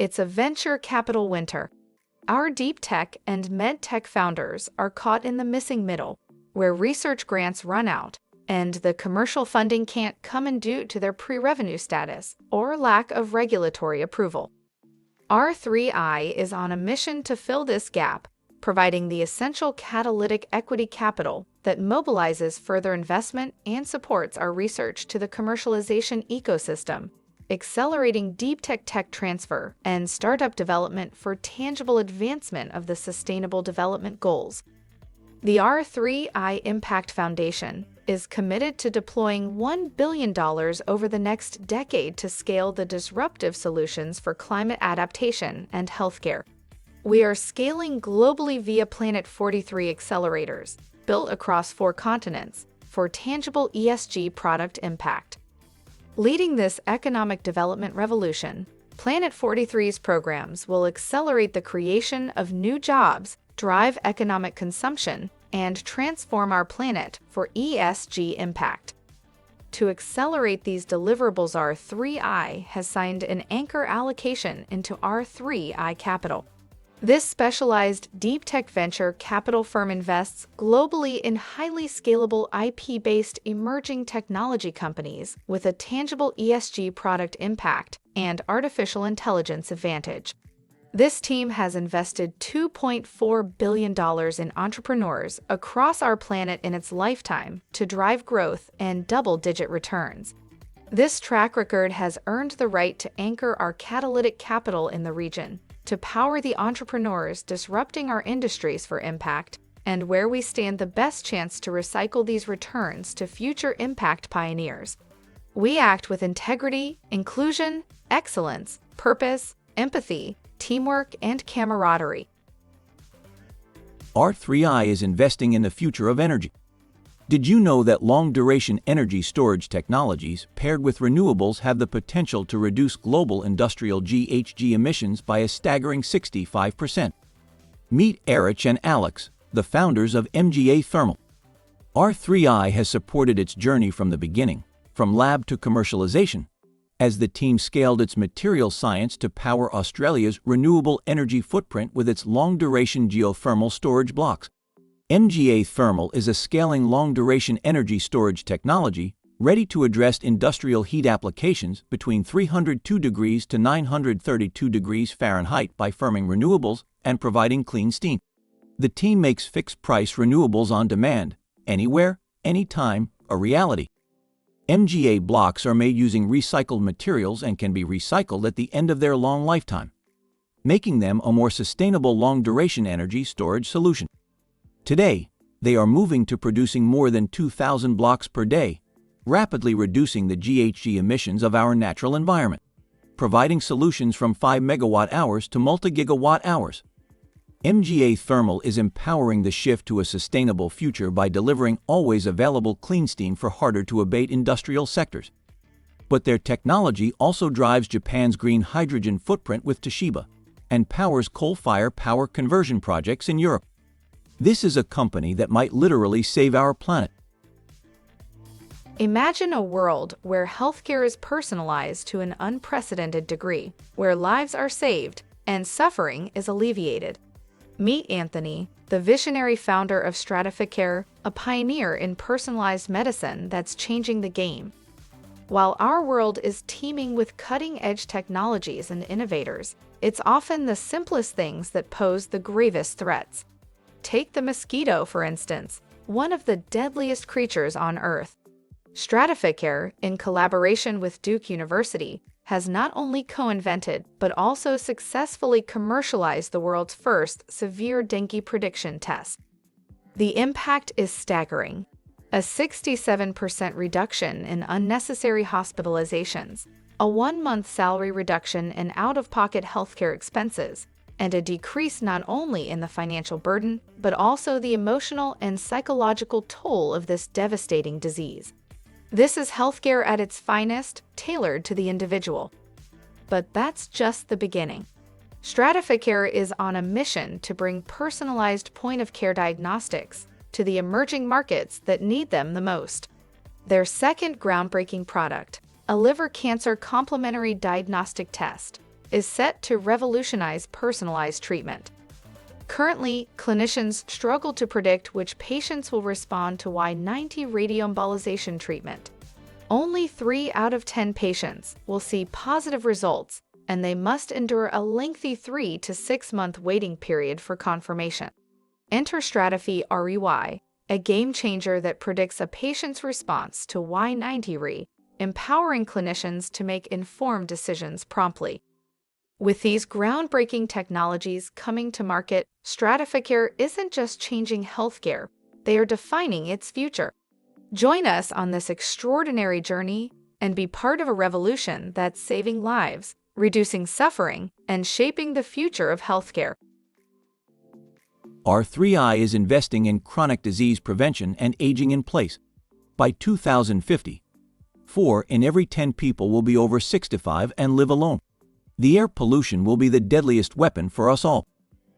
It's a venture capital winter. Our deep tech and med tech founders are caught in the missing middle, where research grants run out and the commercial funding can't come in due to their pre-revenue status or lack of regulatory approval. R3i is on a mission to fill this gap, providing the essential catalytic equity capital that mobilizes further investment and supports our research to the commercialization ecosystem, accelerating deep tech transfer and startup development for tangible advancement of the Sustainable Development Goals. The R3i Impact Foundation is committed to deploying $1 billion over the next decade to scale the disruptive solutions for climate adaptation and healthcare. We are scaling globally via Planet43 accelerators, built across 4 continents, for tangible ESG product impact. Leading this economic development revolution, Planet43's programs will accelerate the creation of new jobs, drive economic consumption, and transform our planet for ESG impact. To accelerate these deliverables, R3i has signed an anchor allocation into R3i Capital. This specialized deep tech venture capital firm invests globally in highly scalable IP-based emerging technology companies with a tangible ESG product impact and artificial intelligence advantage. This team has invested $2.4 billion in entrepreneurs across our planet in its lifetime to drive growth and double-digit returns. This track record has earned the right to anchor our catalytic capital in the region, to power the entrepreneurs disrupting our industries for impact, and where we stand the best chance to recycle these returns to future impact pioneers. We act with integrity, inclusion, excellence, purpose, empathy, teamwork, and camaraderie. R3i is investing in the future of energy. Did you know that long-duration energy storage technologies paired with renewables have the potential to reduce global industrial GHG emissions by a staggering 65%? Meet Erich and Alex, the founders of MGA Thermal. R3i has supported its journey from the beginning, from lab to commercialization, as the team scaled its material science to power Australia's renewable energy footprint with its long-duration geothermal storage blocks. MGA Thermal is a scaling long-duration energy storage technology ready to address industrial heat applications between 302 degrees to 932 degrees Fahrenheit by firming renewables and providing clean steam. The team makes fixed-price renewables on demand, anywhere, anytime, a reality. MGA blocks are made using recycled materials and can be recycled at the end of their long lifetime, making them a more sustainable long-duration energy storage solution. Today, they are moving to producing more than 2,000 blocks per day, rapidly reducing the GHG emissions of our natural environment, providing solutions from 5 megawatt-hours to multi-gigawatt-hours. MGA Thermal is empowering the shift to a sustainable future by delivering always available clean steam for harder-to-abate industrial sectors. But their technology also drives Japan's green hydrogen footprint with Toshiba and powers coal-fired power conversion projects in Europe. This is a company that might literally save our planet. Imagine a world where healthcare is personalized to an unprecedented degree, where lives are saved and suffering is alleviated. Meet Anthony, the visionary founder of Stratificare, a pioneer in personalized medicine that's changing the game. While our world is teeming with cutting-edge technologies and innovators, it's often the simplest things that pose the gravest threats. Take the mosquito, for instance, one of the deadliest creatures on Earth. Stratificare, in collaboration with Duke University, has not only co-invented but also successfully commercialized the world's first severe dengue prediction test. The impact is staggering: a 67% reduction in unnecessary hospitalizations, a 1-month salary reduction in out-of-pocket healthcare expenses, and a decrease not only in the financial burden, but also the emotional and psychological toll of this devastating disease. This is healthcare at its finest, tailored to the individual. But that's just the beginning. Stratificare is on a mission to bring personalized point-of-care diagnostics to the emerging markets that need them the most. Their second groundbreaking product, a liver cancer complementary diagnostic test, is set to revolutionize personalized treatment. Currently, clinicians struggle to predict which patients will respond to Y90 radioembolization treatment. Only 3 out of 10 patients will see positive results, and they must endure a lengthy 3 to 6 month waiting period for confirmation. Enter R3i, a game changer that predicts a patient's response to Y90 empowering clinicians to make informed decisions promptly. With these groundbreaking technologies coming to market, Stratificare isn't just changing healthcare, they are defining its future. Join us on this extraordinary journey and be part of a revolution that's saving lives, reducing suffering, and shaping the future of healthcare. R3i is investing in chronic disease prevention and aging in place. By 2050, 4 in every 10 people will be over 65 and live alone. The air pollution will be the deadliest weapon for us all.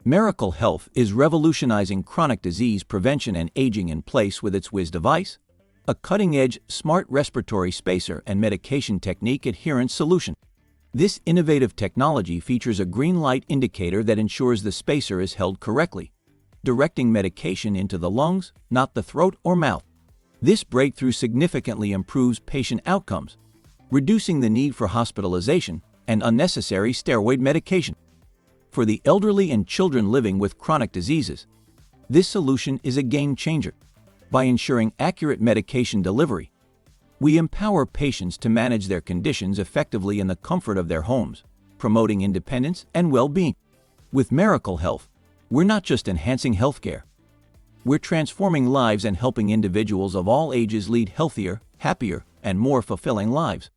Miracle Health is revolutionizing chronic disease prevention and aging in place with its WIS device, a cutting-edge smart respiratory spacer and medication technique adherence solution. This innovative technology features a green light indicator that ensures the spacer is held correctly, directing medication into the lungs, not the throat or mouth. This breakthrough significantly improves patient outcomes, reducing the need for hospitalization and unnecessary steroid medication. For the elderly and children living with chronic diseases, this solution is a game changer. By ensuring accurate medication delivery, we empower patients to manage their conditions effectively in the comfort of their homes, promoting independence and well-being. With Miracle Health, we're not just enhancing healthcare. We're transforming lives and helping individuals of all ages lead healthier, happier, and more fulfilling lives.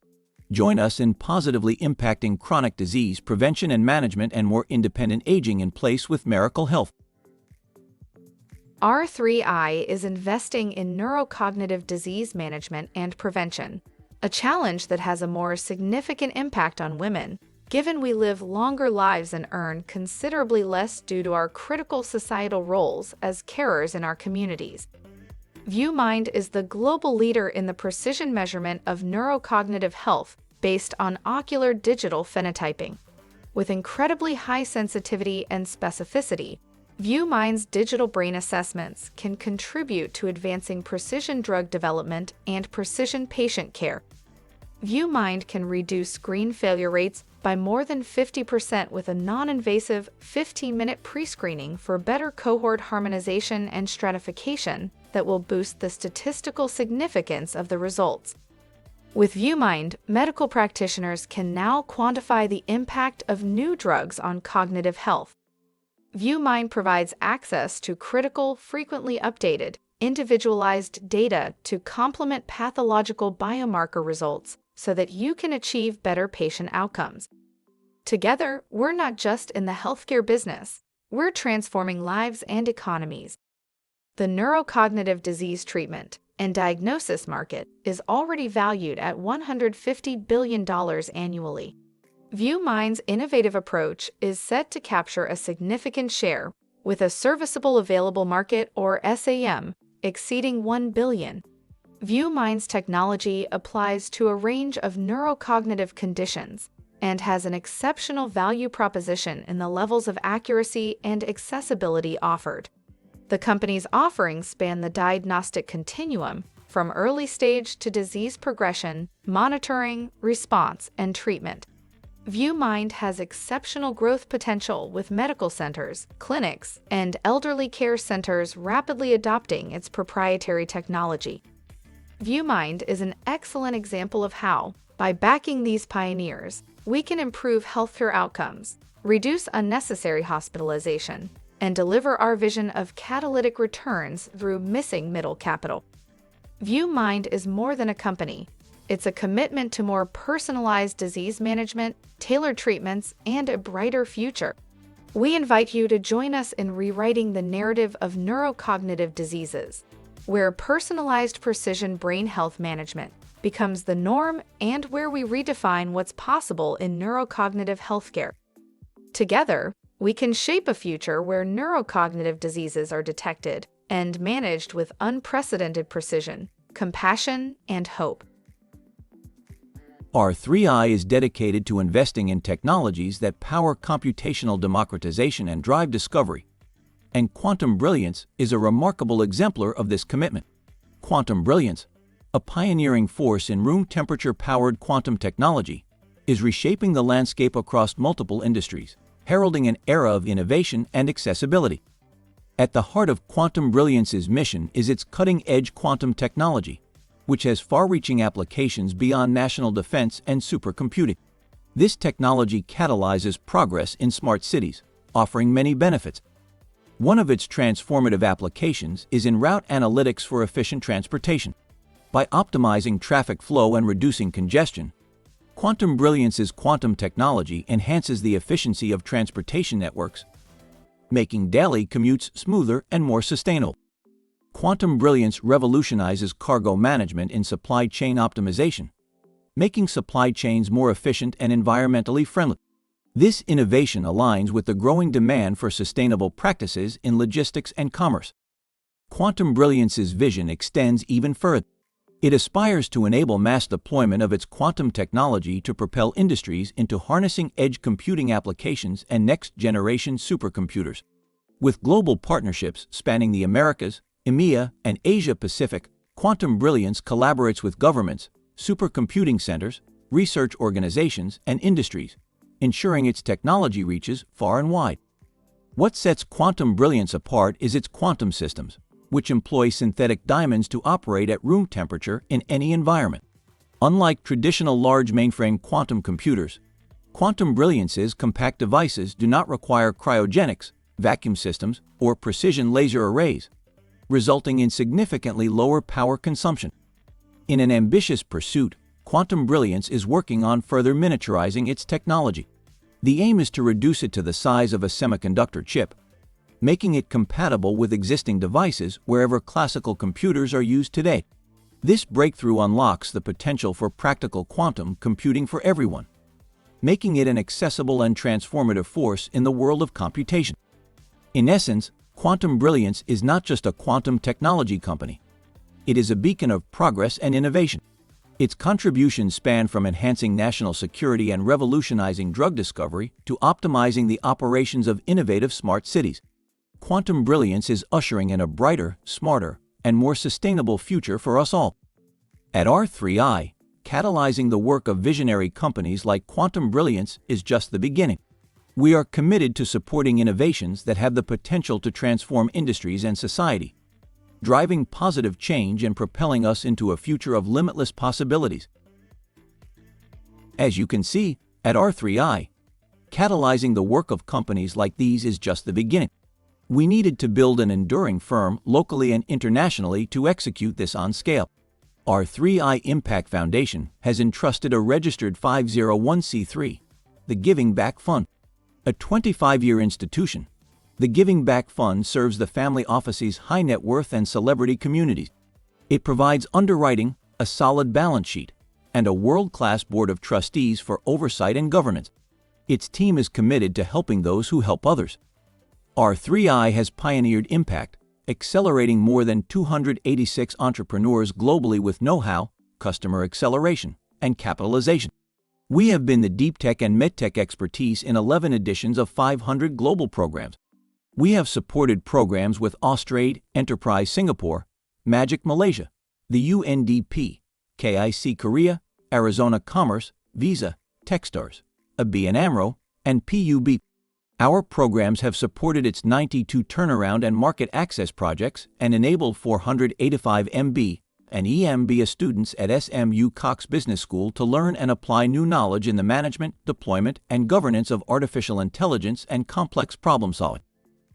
Join us in positively impacting chronic disease prevention and management and more independent aging in place with Miracle Health. R3i is investing in neurocognitive disease management and prevention, a challenge that has a more significant impact on women, given we live longer lives and earn considerably less due to our critical societal roles as carers in our communities. ViewMind is the global leader in the precision measurement of neurocognitive health based on ocular digital phenotyping. With incredibly high sensitivity and specificity, ViewMind's digital brain assessments can contribute to advancing precision drug development and precision patient care. ViewMind can reduce screen failure rates by more than 50% with a non-invasive 15-minute pre-screening for better cohort harmonization and stratification that will boost the statistical significance of the results. With ViewMind, medical practitioners can now quantify the impact of new drugs on cognitive health. ViewMind provides access to critical, frequently updated, individualized data to complement pathological biomarker results so that you can achieve better patient outcomes. Together, we're not just in the healthcare business, we're transforming lives and economies. The neurocognitive disease treatment and diagnosis market is already valued at $150 billion annually. ViewMind's innovative approach is set to capture a significant share, with a serviceable available market, or SAM, exceeding $1 billion. ViewMind's technology applies to a range of neurocognitive conditions and has an exceptional value proposition in the levels of accuracy and accessibility offered. The company's offerings span the diagnostic continuum, from early stage to disease progression, monitoring, response, and treatment. ViewMind has exceptional growth potential with medical centers, clinics, and elderly care centers rapidly adopting its proprietary technology. ViewMind is an excellent example of how, by backing these pioneers, we can improve healthcare outcomes, reduce unnecessary hospitalization, and deliver our vision of catalytic returns through missing middle capital. ViewMind is more than a company. It's a commitment to more personalized disease management, tailored treatments, and a brighter future. We invite you to join us in rewriting the narrative of neurocognitive diseases, where personalized precision brain health management becomes the norm and where we redefine what's possible in neurocognitive healthcare. Together, we can shape a future where neurocognitive diseases are detected and managed with unprecedented precision, compassion, and hope. R3i is dedicated to investing in technologies that power computational democratization and drive discovery, and quantum brilliance is a remarkable exemplar of this commitment. Quantum brilliance, a pioneering force in room temperature-powered quantum technology, is reshaping the landscape across multiple industries, heralding an era of innovation and accessibility. At the heart of quantum brilliance's mission is its cutting-edge quantum technology, which has far-reaching applications beyond national defense and supercomputing. This technology catalyzes progress in smart cities, offering many benefits. One of its transformative applications is in route analytics for efficient transportation. By optimizing traffic flow and reducing congestion, quantum brilliance's quantum technology enhances the efficiency of transportation networks, making daily commutes smoother and more sustainable. Quantum brilliance revolutionizes cargo management in supply chain optimization, making supply chains more efficient and environmentally friendly. This innovation aligns with the growing demand for sustainable practices in logistics and commerce. Quantum brilliance's vision extends even further. It aspires to enable mass deployment of its quantum technology to propel industries into harnessing edge computing applications and next-generation supercomputers. With global partnerships spanning the Americas, EMEA, and Asia-Pacific, quantum brilliance collaborates with governments, supercomputing centers, research organizations, and industries, ensuring its technology reaches far and wide. What sets quantum brilliance apart is its quantum systems, which employ synthetic diamonds to operate at room temperature in any environment. Unlike traditional large mainframe quantum computers, quantum brilliance's compact devices do not require cryogenics, vacuum systems, or precision laser arrays, resulting in significantly lower power consumption. In an ambitious pursuit, quantum brilliance is working on further miniaturizing its technology. The aim is to reduce it to the size of a semiconductor chip, making it compatible with existing devices wherever classical computers are used today. This breakthrough unlocks the potential for practical quantum computing for everyone, making it an accessible and transformative force in the world of computation. In essence, quantum brilliance is not just a quantum technology company. It is a beacon of progress and innovation. Its contributions span from enhancing national security and revolutionizing drug discovery to optimizing the operations of innovative smart cities. Quantum brilliance is ushering in a brighter, smarter, and more sustainable future for us all. At R3i, catalyzing the work of visionary companies like Quantum Brilliance is just the beginning. We are committed to supporting innovations that have the potential to transform industries and society, driving positive change and propelling us into a future of limitless possibilities. As you can see, at R3i, catalyzing the work of companies like these is just the beginning. We needed to build an enduring firm locally and internationally to execute this on scale. R3i Impact Foundation has entrusted a registered 501c3, the Giving Back Fund, a 25-year institution. The Giving Back Fund serves the family office's high net worth and celebrity communities. It provides underwriting, a solid balance sheet, and a world-class board of trustees for oversight and governance. Its team is committed to helping those who help others. R3i has pioneered impact, accelerating more than 286 entrepreneurs globally with know-how, customer acceleration, and capitalization. We have been the deep tech and medtech expertise in 11 editions of 500 global programs. We have supported programs with Austrade, Enterprise Singapore, Magic Malaysia, the UNDP, KIC Korea, Arizona Commerce, Visa, Techstars, ABN AMRO, and PUB. Our programs have supported its 92 turnaround and market access projects and enabled 485 MB and EMBA students at SMU Cox Business School to learn and apply new knowledge in the management, deployment, and governance of artificial intelligence and complex problem solving.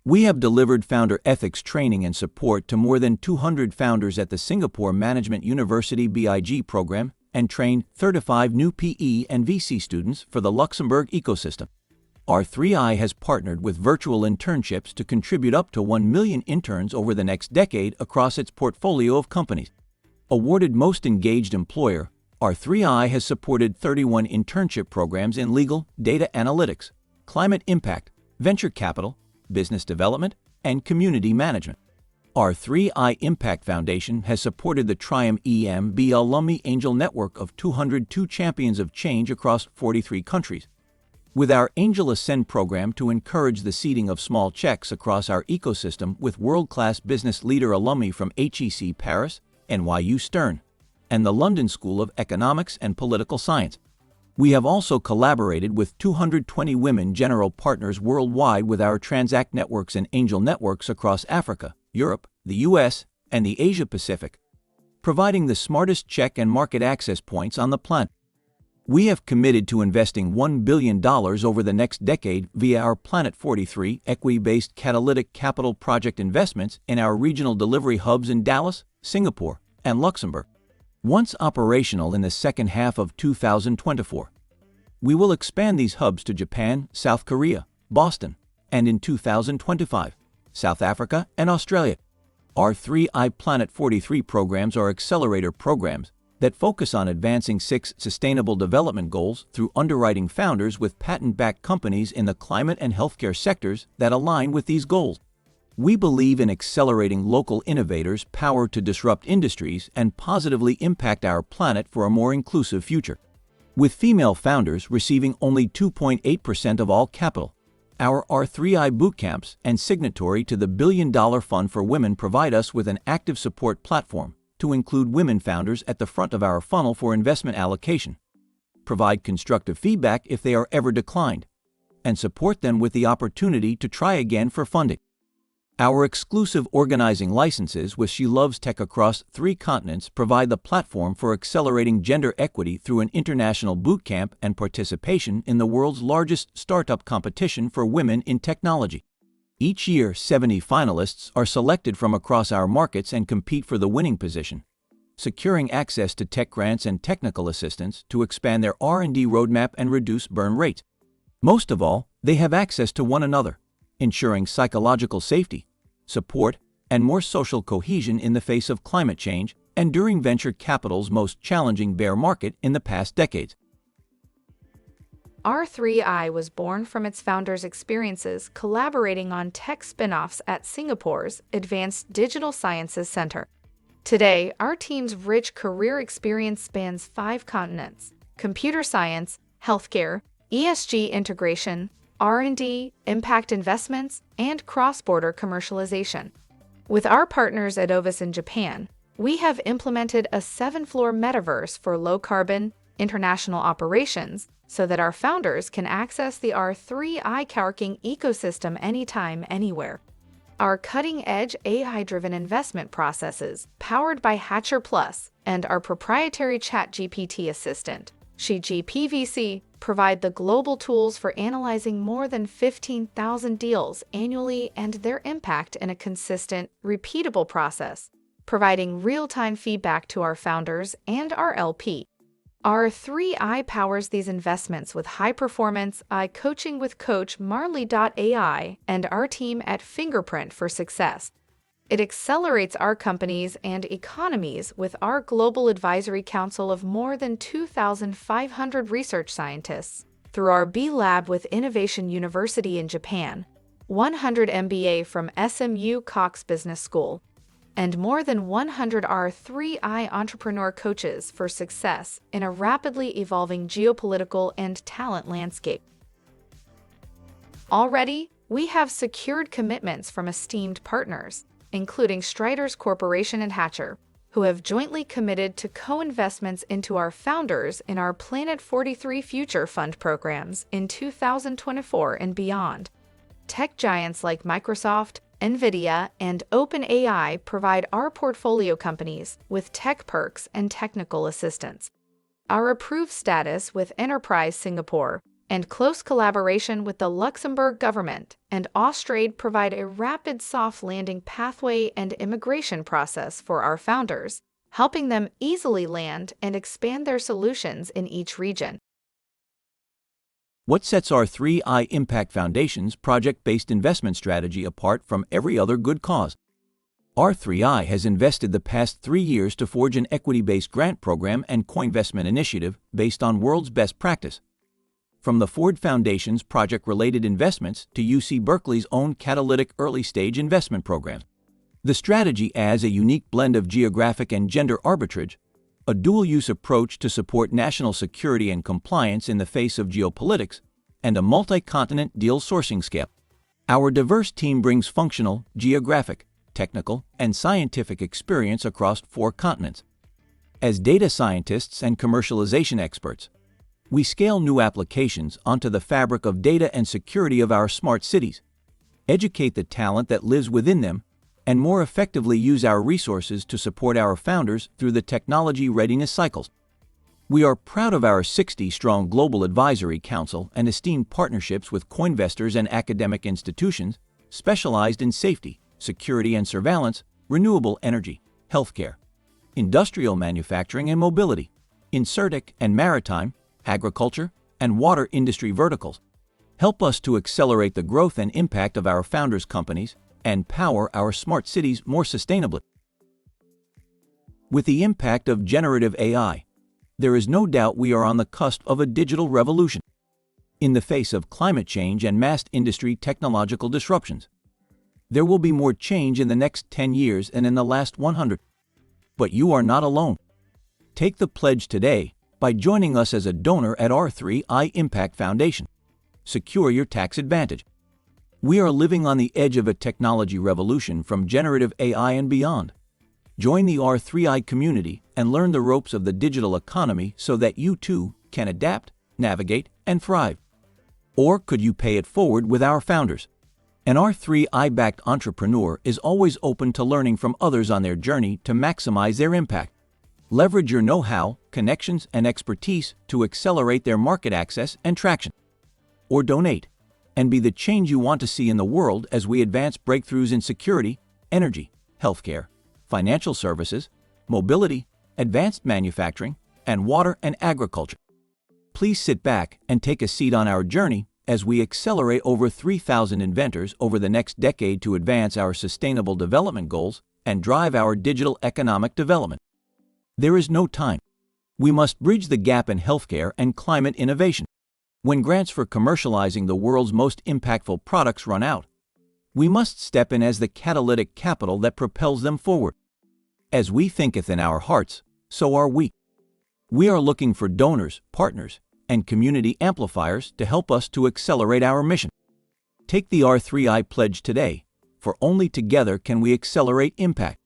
We have delivered founder ethics training and support to more than 200 founders at the Singapore Management University BIG program and trained 35 new PE and VC students for the Luxembourg ecosystem. R3i has partnered with virtual internships to contribute up to 1 million interns over the next decade across its portfolio of companies. Awarded Most Engaged Employer, R3i has supported 31 internship programs in legal, data analytics, climate impact, venture capital, business development, and community management. R3i Impact Foundation has supported the R3i Alumni Angel Network of 202 champions of change across 43 countries. With our Angel Ascend program to encourage the seeding of small checks across our ecosystem with world-class business leader alumni from HEC Paris, NYU Stern, and the London School of Economics and Political Science. We have also collaborated with 220 women general partners worldwide with our Transact networks and angel networks across Africa, Europe, the US, and the Asia Pacific, providing the smartest check and market access points on the planet. We have committed to investing $1 billion over the next decade via our Planet43 equity-based catalytic capital project investments in our regional delivery hubs in Dallas, Singapore, and Luxembourg. Once operational in the second half of 2024, we will expand these hubs to Japan, South Korea, Boston, and in 2025, South Africa and Australia. R3i Planet43 programs are accelerator programs that focus on advancing 6 Sustainable Development Goals through underwriting founders with patent-backed companies in the climate and healthcare sectors that align with these goals. We believe in accelerating local innovators' power to disrupt industries and positively impact our planet for a more inclusive future. With female founders receiving only 2.8% of all capital, our R3i bootcamps and signatory to the $1 billion Fund for Women provide us with an active support platform to include women founders at the front of our funnel for investment allocation, provide constructive feedback if they are ever declined, and support them with the opportunity to try again for funding. Our exclusive organizing licenses with She Loves Tech across 3 continents provide the platform for accelerating gender equity through an international bootcamp and participation in the world's largest startup competition for women in technology. Each year, 70 finalists are selected from across our markets and compete for the winning position, securing access to tech grants and technical assistance to expand their R&D roadmap and reduce burn rates. Most of all, they have access to one another, ensuring psychological safety, support, and more social cohesion in the face of climate change and during venture capital's most challenging bear market in the past decades. R3i was born from its founders' experiences collaborating on tech spin-offs at Singapore's Advanced Digital Sciences Center. Today, our team's rich career experience spans 5 continents: computer science, healthcare, ESG integration, R&D, impact investments, and cross-border commercialization. With our partners at Ovis in Japan, we have implemented a 7-floor metaverse for low-carbon, international operations so that our founders can access the R3i coworking ecosystem anytime, anywhere. Our cutting-edge AI-driven investment processes, powered by Hatcher Plus, and our proprietary ChatGPT assistant, SheGPVC, provide the global tools for analyzing more than 15,000 deals annually and their impact in a consistent, repeatable process, providing real-time feedback to our founders and our LP. R3i powers these investments with high-performance AI coaching with Coach Marley.ai and our team at Fingerprint for Success. It accelerates our companies and economies with our global advisory council of more than 2,500 research scientists through our B Lab with Innovation University in Japan, 100 MBA from SMU Cox Business School, and more than 100 R3i entrepreneur coaches for success in a rapidly evolving geopolitical and talent landscape. Already, we have secured commitments from esteemed partners, including Striders Corporation and Hatcher, who have jointly committed to co-investments into our founders in our Planet43 Future Fund programs in 2024 and beyond. Tech giants like Microsoft, NVIDIA, and OpenAI provide our portfolio companies with tech perks and technical assistance. Our approved status with Enterprise Singapore and close collaboration with the Luxembourg government and Austrade provide a rapid soft landing pathway and immigration process for our founders, helping them easily land and expand their solutions in each region. What sets R3i Impact Foundation's project-based investment strategy apart from every other good cause? R3i has invested the past 3 years to forge an equity-based grant program and co-investment initiative based on world's best practice. From the Ford Foundation's project-related investments to UC Berkeley's own catalytic early-stage investment program, The strategy adds a unique blend of geographic and gender arbitrage, a dual-use approach to support national security and compliance in the face of geopolitics, and a multi-continent deal sourcing scale. Our diverse team brings functional, geographic, technical, and scientific experience across 4 continents. As data scientists and commercialization experts, we scale new applications onto the fabric of data and security of our smart cities, educate the talent that lives within them, and more effectively use our resources to support our founders through the technology readiness cycles. We are proud of our 60-strong global advisory council and esteemed partnerships with co-investors and academic institutions specialized in safety, security and surveillance, renewable energy, healthcare, industrial manufacturing and mobility, insurtech and maritime, agriculture, and water industry verticals. Help us to accelerate the growth and impact of our founders' companies and power our smart cities more sustainably. With the impact of generative AI, there is no doubt we are on the cusp of a digital revolution. In the face of climate change and mass industry technological disruptions, there will be more change in the next 10 years than in the last 100. But you are not alone. Take the pledge today by joining us as a donor at R3i Impact Foundation. Secure your tax advantage. We are living on the edge of a technology revolution from generative AI and beyond. Join the R3i community and learn the ropes of the digital economy so that you too can adapt, navigate, and thrive. Or could you pay it forward with our founders? An R3i-backed entrepreneur is always open to learning from others on their journey to maximize their impact. Leverage your know-how, connections, and expertise to accelerate their market access and traction. Or donate and be the change you want to see in the world as we advance breakthroughs in security, energy, healthcare, financial services, mobility, advanced manufacturing, and water and agriculture. Please sit back and take a seat on our journey as we accelerate over 3,000 inventors over the next decade to advance our sustainable development goals and drive our digital economic development. There is no time. We must bridge the gap in healthcare and climate innovation. When grants for commercializing the world's most impactful products run out, we must step in as the catalytic capital that propels them forward. As we thinketh in our hearts, so are we. We are looking for donors, partners, and community amplifiers to help us to accelerate our mission. Take the R3i pledge today, for only together can we accelerate impact.